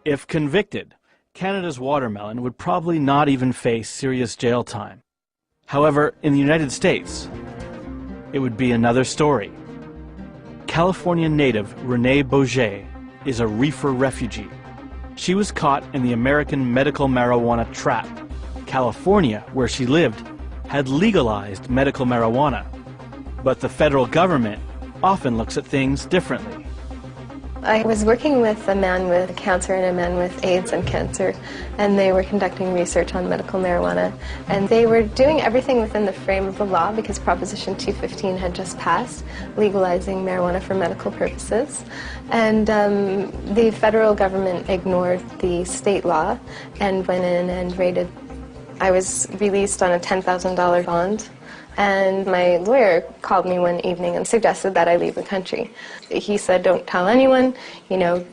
If convicted, Canada's watermelon would probably not even face serious jail time. However, in the United States, it would be another story. California native Renee Bourget is a reefer refugee. She was caught in the American medical marijuana trap. California, where she lived, had legalized medical marijuana. But the federal government often looks at things differently. I was working with a man with cancer and a man with AIDS and cancer, and they were conducting research on medical marijuana. And they were doing everything within the frame of the law because Proposition 215 had just passed, legalizing marijuana for medical purposes. And the federal government ignored the state law and went in and raided. I was released on a $10,000 bond. And my lawyer called me one evening and suggested that I leave the country. He said, don't tell anyone, you know,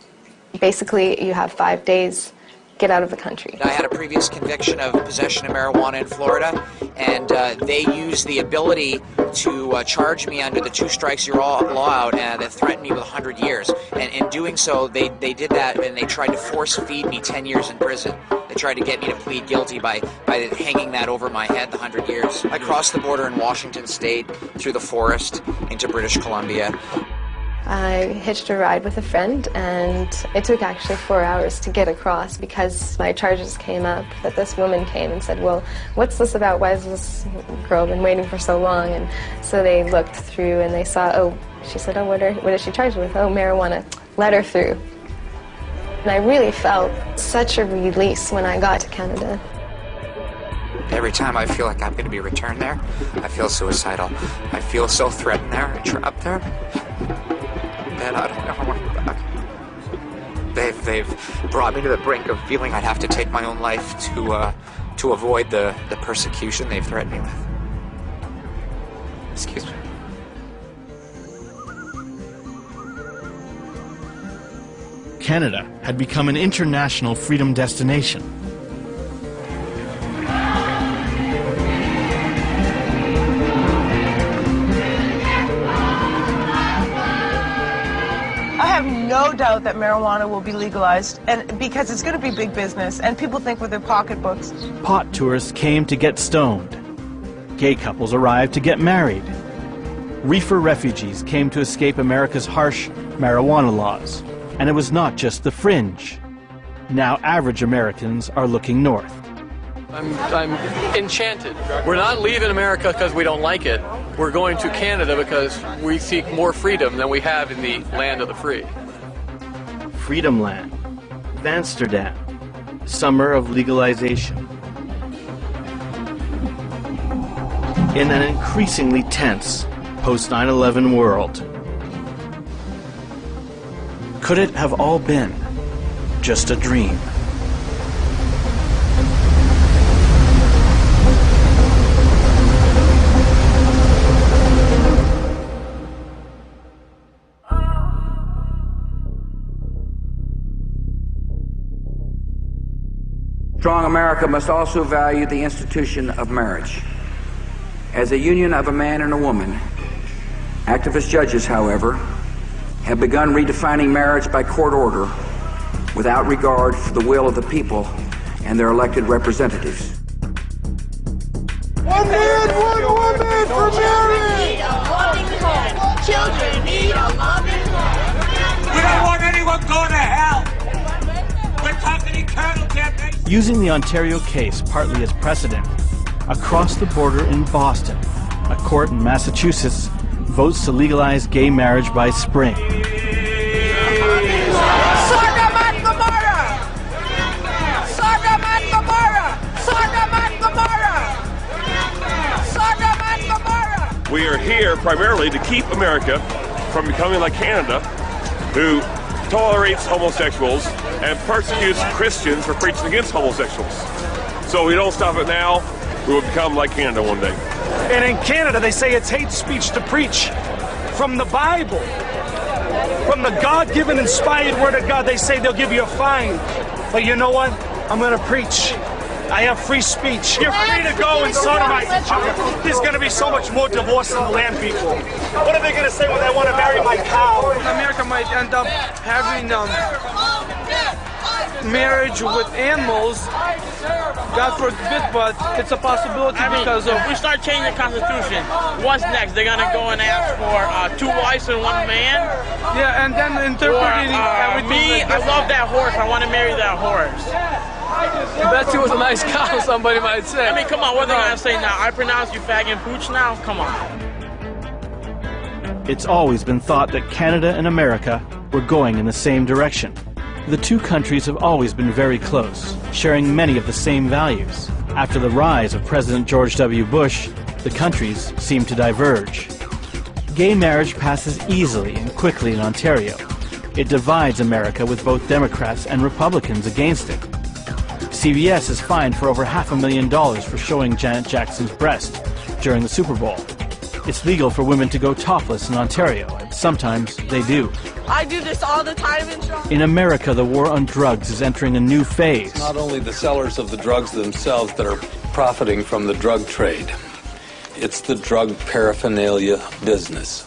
basically you have 5 days, get out of the country. I had a previous conviction of possession of marijuana in Florida, and they used the ability to charge me under the two strikes law out that threatened me with 100 years. And in doing so, they did that, and they tried to force feed me 10 years in prison. They tried to get me to plead guilty by hanging that over my head, the 100 years. I crossed the border in Washington State, through the forest, into British Columbia. I hitched a ride with a friend, and it took actually 4 hours to get across because my charges came up. But this woman came and said, well, what's this about? Why has this girl been waiting for so long? And so they looked through and they saw, oh, she said, oh, what is she charged with? Oh, marijuana. Let her through. And I really felt such a release when I got to Canada. Every time I feel like I'm going to be returned there, I feel suicidal. I feel so threatened there and trapped there that I don't ever want to go back. They've brought me to the brink of feeling I'd have to take my own life to avoid the persecution they've threatened me with. Excuse me. Canada had become an international freedom destination. I have no doubt that marijuana will be legalized, and because it's going to be big business, and people think with their pocketbooks. Pot tourists came to get stoned. Gay couples arrived to get married. Reefer refugees came to escape America's harsh marijuana laws. And it was not just the fringe. Now average Americans are looking north. I'm enchanted. We're not leaving America because we don't like it. We're going to Canada because we seek more freedom than we have in the land of the free. Freedom Land, Amsterdam, summer of legalization. In an increasingly tense post-9/11 world, could it have all been just a dream? Strong America must also value the institution of marriage. As a union of a man and a woman, activist judges, however, have begun redefining marriage by court order without regard for the will of the people and their elected representatives. One man, one woman for marriage! Children need a loving home. We don't want anyone going to hell! We're talking eternal damnation! Using the Ontario case partly as precedent, across the border in Boston, a court in Massachusetts votes to legalize gay marriage by spring. We are here primarily to keep America from becoming like Canada, who tolerates homosexuals and persecutes Christians for preaching against homosexuals. So if we don't stop it now, we will become like Canada one day. And in Canada, they say it's hate speech to preach from the Bible. From the God-given, inspired Word of God, they say they'll give you a fine. But you know what? I'm going to preach. I have free speech. You're free to go and sodomize each other. There's going to be so much more divorce in the land, people. What are they going to say when they want to marry my cow? America might end up having marriage with animals, God forbid, but it's a possibility because of... If we start changing the Constitution, what's next? They're going to go and ask for 2 wives and 1 man? Yeah, and then interpreting everything. I love that horse. I want to marry that horse. Betsy was a nice cow, somebody might say. I mean, come on, what are they going to say now? I pronounce you fag and pooch now? Come on. It's always been thought that Canada and America were going in the same direction. The two countries have always been very close, sharing many of the same values. After the rise of President George W. Bush, the countries seem to diverge. Gay marriage passes easily and quickly in Ontario. It divides America with both Democrats and Republicans against it. CBS is fined for over $500,000 for showing Janet Jackson's breast during the Super Bowl. It's legal for women to go topless in Ontario, and sometimes they do. I do this all the time in Toronto. In America, the war on drugs is entering a new phase. It's not only the sellers of the drugs themselves that are profiting from the drug trade. It's the drug paraphernalia business.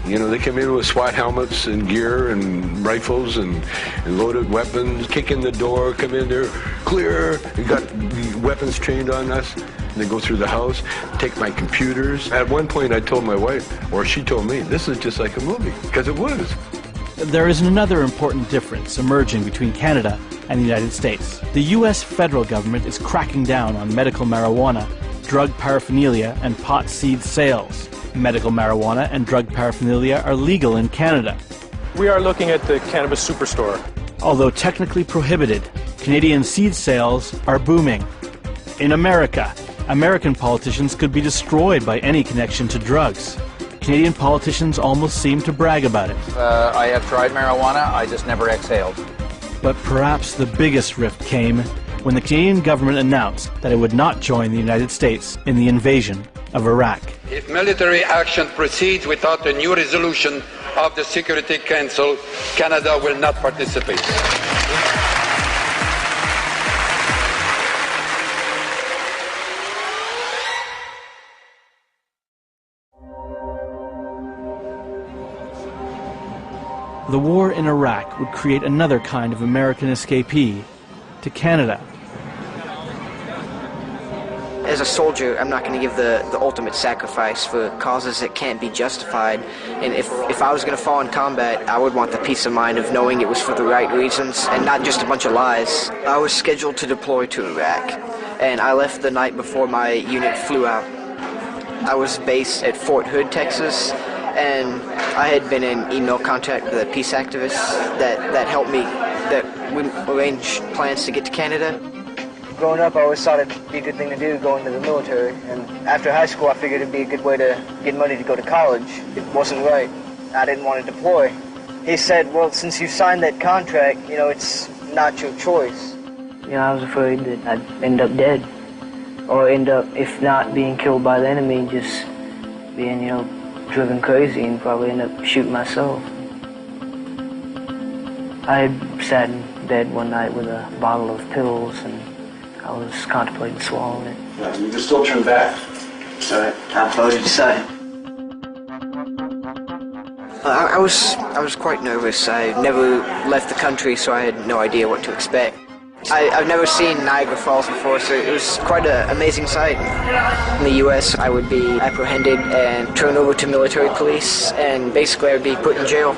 You know, they come in with SWAT helmets and gear and rifles and loaded weapons, kick in the door, come in there, clear. We got the weapons trained on us. And they go through the house, take my computers. At one point I told my wife, or she told me, this is just like a movie, because it was. There is another important difference emerging between Canada and the United States. The U.S. federal government is cracking down on medical marijuana, drug paraphernalia, and pot seed sales. Medical marijuana and drug paraphernalia are legal in Canada. We are looking at the cannabis superstore. Although technically prohibited, Canadian seed sales are booming. In America, American politicians could be destroyed by any connection to drugs. Canadian politicians almost seem to brag about it. I have tried marijuana, I just never exhaled. But perhaps the biggest rift came when the Canadian government announced that it would not join the United States in the invasion of Iraq. If military action proceeds without a new resolution of the Security Council, Canada will not participate. The war in Iraq would create another kind of American escapee to Canada. As a soldier, I'm not going to give the ultimate sacrifice for causes that can't be justified. And if I was going to fall in combat, I would want the peace of mind of knowing it was for the right reasons and not just a bunch of lies. I was scheduled to deploy to Iraq, and I left the night before my unit flew out. I was based at Fort Hood, Texas, and I had been in email contact with the peace activists that helped me, that we arranged plans to get to Canada. Growing up, I always thought it'd be a good thing to do, go into the military. And after high school, I figured it'd be a good way to get money to go to college. It wasn't right. I didn't want to deploy. He said, well, since you signed that contract, you know, it's not your choice. You know, I was afraid that I'd end up dead. Or end up, if not being killed by the enemy, just being, you know, driven crazy and probably end up shooting myself. I had sat in bed one night with a bottle of pills and I was contemplating swallowing it. No, you can still turn back. All right. How did you decide? I was quite nervous. I never left the country, so I had no idea what to expect. I've never seen Niagara Falls before, so it was quite an amazing sight. In the U.S., I would be apprehended and turned over to military police, and basically I would be put in jail.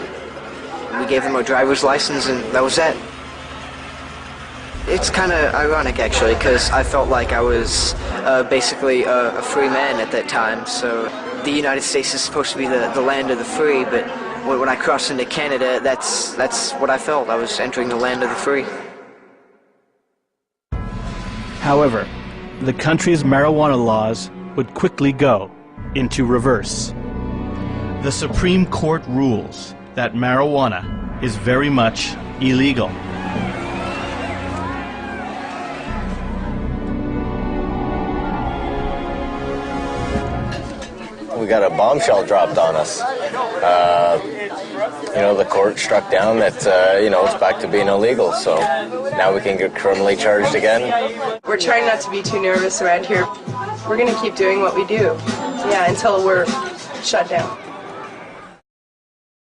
We gave them a driver's license, and that was that. It's kind of ironic, actually, because I felt like I was basically a free man at that time. So the United States is supposed to be the land of the free, but when I crossed into Canada, that's what I felt. I was entering the land of the free. However, the country's marijuana laws would quickly go into reverse. The Supreme Court rules that marijuana is very much illegal. We got a bombshell dropped on us. You know, the court struck down that, you know, it's back to being illegal, so now we can get criminally charged again. We're trying not to be too nervous around here. We're going to keep doing what we do, yeah, until we're shut down.